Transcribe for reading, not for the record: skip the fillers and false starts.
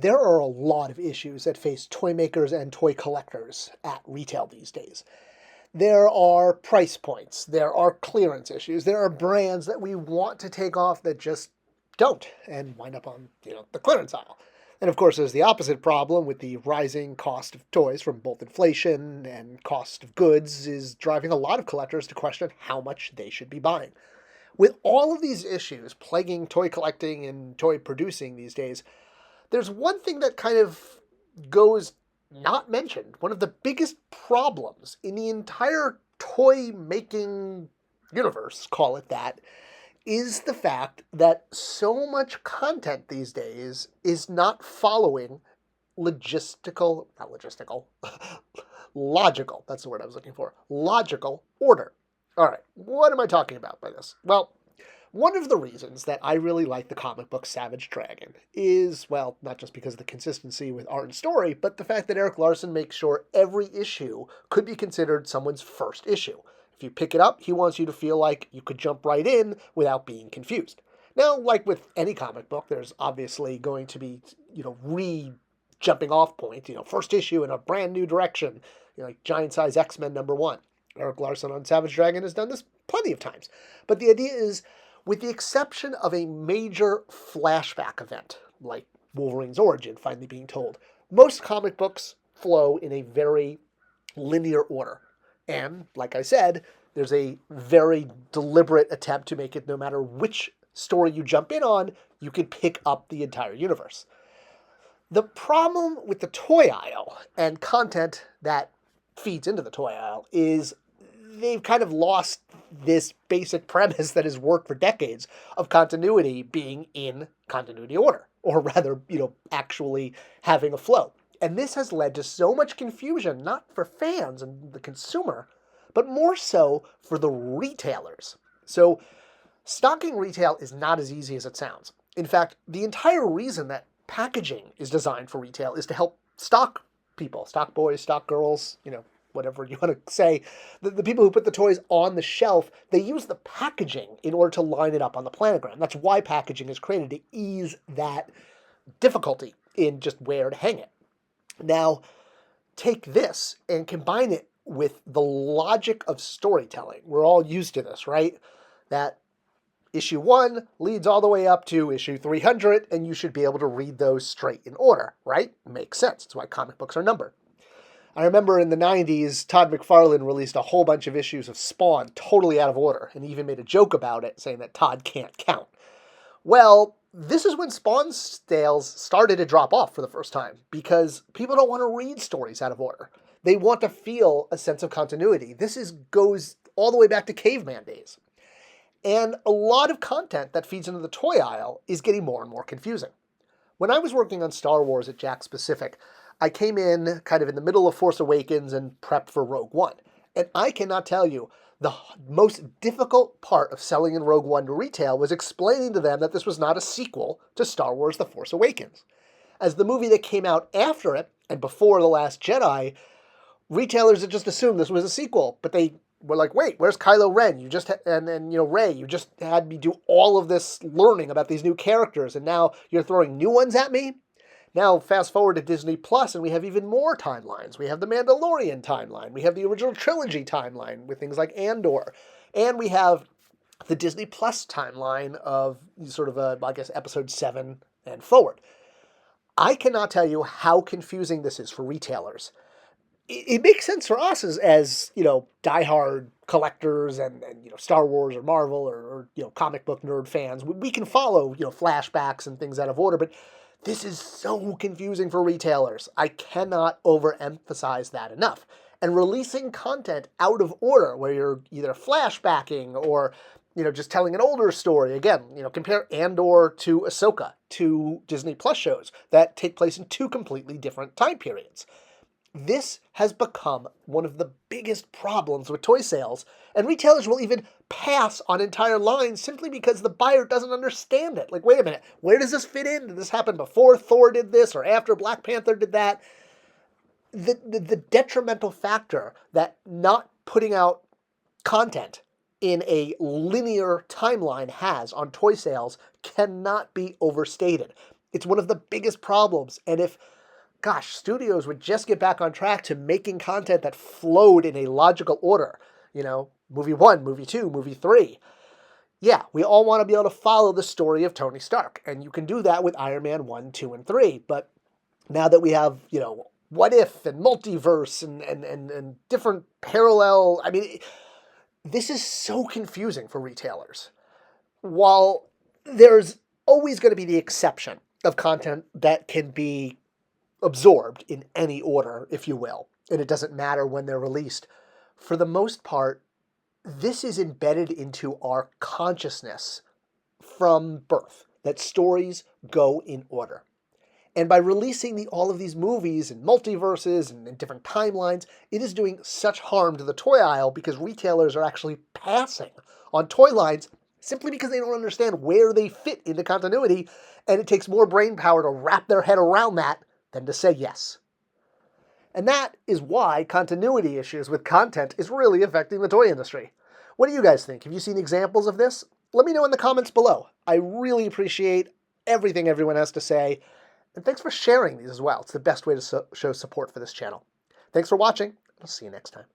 there are a lot of issues that face toy makers and toy collectors at retail these days. There are price points, there are clearance issues, there are brands that we want to take off that just don't and wind up on, the clearance aisle. And of course, there's the opposite problem with the rising cost of toys from both inflation and cost of goods is driving a lot of collectors to question how much they should be buying. With all of these issues plaguing toy collecting and toy producing these days, there's one thing that kind of goes not mentioned. One of the biggest problems in the entire toy making universe, call it that, is the fact that so much content these days is not following not logistical, logical, that's the word I was looking for, logical order. All right, what am I talking about by this? Well, one of the reasons that I really like the comic book Savage Dragon is, well, not just because of the consistency with art and story, but the fact that Eric Larson makes sure every issue could be considered someone's first issue. If you pick it up, he wants you to feel like you could jump right in without being confused. Now, like with any comic book, there's obviously going to be, jumping off point, first issue in a brand new direction, like Giant Size X-Men #1. Eric Larson on Savage Dragon has done this plenty of times. But the idea is, with the exception of a major flashback event, like Wolverine's origin finally being told, most comic books flow in a very linear order. And, like I said, there's a very deliberate attempt to make it no matter which story you jump in on, you can pick up the entire universe. The problem with the toy aisle and content that feeds into the toy aisle is they've kind of lost this basic premise that has worked for decades of continuity being in continuity order, or rather, actually having a flow. And this has led to so much confusion, not for fans and the consumer, but more so for the retailers. So stocking retail is not as easy as it sounds. In fact, the entire reason that packaging is designed for retail is to help stock people, stock boys, stock girls, whatever you want to say, the people who put the toys on the shelf, they use the packaging in order to line it up on the planogram. That's why packaging is created, to ease that difficulty in just where to hang it. Now, take this and combine it with the logic of storytelling. We're all used to this, right? That issue 1 leads all the way up to issue 300, and you should be able to read those straight in order, right? Makes sense. That's why comic books are numbered. I remember in the 90s, Todd McFarlane released a whole bunch of issues of Spawn totally out of order, and even made a joke about it, saying that Todd can't count. Well, this is when Spawn sales started to drop off for the first time, because people don't want to read stories out of order. They want to feel a sense of continuity. This goes all the way back to caveman days. And a lot of content that feeds into the toy aisle is getting more and more confusing. When I was working on Star Wars at Jakks Pacific, I came in kind of in the middle of Force Awakens and prepped for Rogue One. And I cannot tell you, the most difficult part of selling in Rogue One to retail was explaining to them that this was not a sequel to Star Wars The Force Awakens. As the movie that came out after it, and before The Last Jedi, retailers had just assumed this was a sequel, but they were like, wait, where's Kylo Ren? Rey, you just had me do all of this learning about these new characters, and now you're throwing new ones at me? Now, fast forward to Disney Plus, and we have even more timelines. We have the Mandalorian timeline. We have the original trilogy timeline with things like Andor. And we have the Disney Plus timeline of sort of, episode 7 and forward. I cannot tell you how confusing this is for retailers. It makes sense for us as diehard collectors and Star Wars or Marvel or comic book nerd fans. We can follow, flashbacks and things out of order, but this is so confusing for retailers. I cannot overemphasize that enough. And releasing content out of order, where you're either flashbacking or, just telling an older story. Again, compare Andor to Ahsoka, two Disney Plus shows that take place in two completely different time periods. This has become one of the biggest problems with toy sales, and retailers will even pass on entire lines simply because the buyer doesn't understand it. Like, wait a minute, where does this fit in? Did this happen before Thor did this or after Black Panther did that? The detrimental factor that not putting out content in a linear timeline has on toy sales cannot be overstated. It's one of the biggest problems. And if, gosh, studios would just get back on track to making content that flowed in a logical order, movie 1, movie 2, movie 3. Yeah, we all want to be able to follow the story of Tony Stark, and you can do that with Iron Man 1, 2, and 3. But now that we have, What If and multiverse and different parallel, this is so confusing for retailers. While there's always going to be the exception of content that can be absorbed in any order, if you will, and it doesn't matter when they're released, for the most part, this is embedded into our consciousness from birth, that stories go in order. And by releasing all of these movies and multiverses and different timelines, it is doing such harm to the toy aisle because retailers are actually passing on toy lines simply because they don't understand where they fit into continuity, and it takes more brain power to wrap their head around that than to say yes. And that is why continuity issues with content is really affecting the toy industry. What do you guys think? Have you seen examples of this? Let me know in the comments below. I really appreciate everything everyone has to say. And thanks for sharing these as well. It's the best way to show support for this channel. Thanks for watching. I'll see you next time.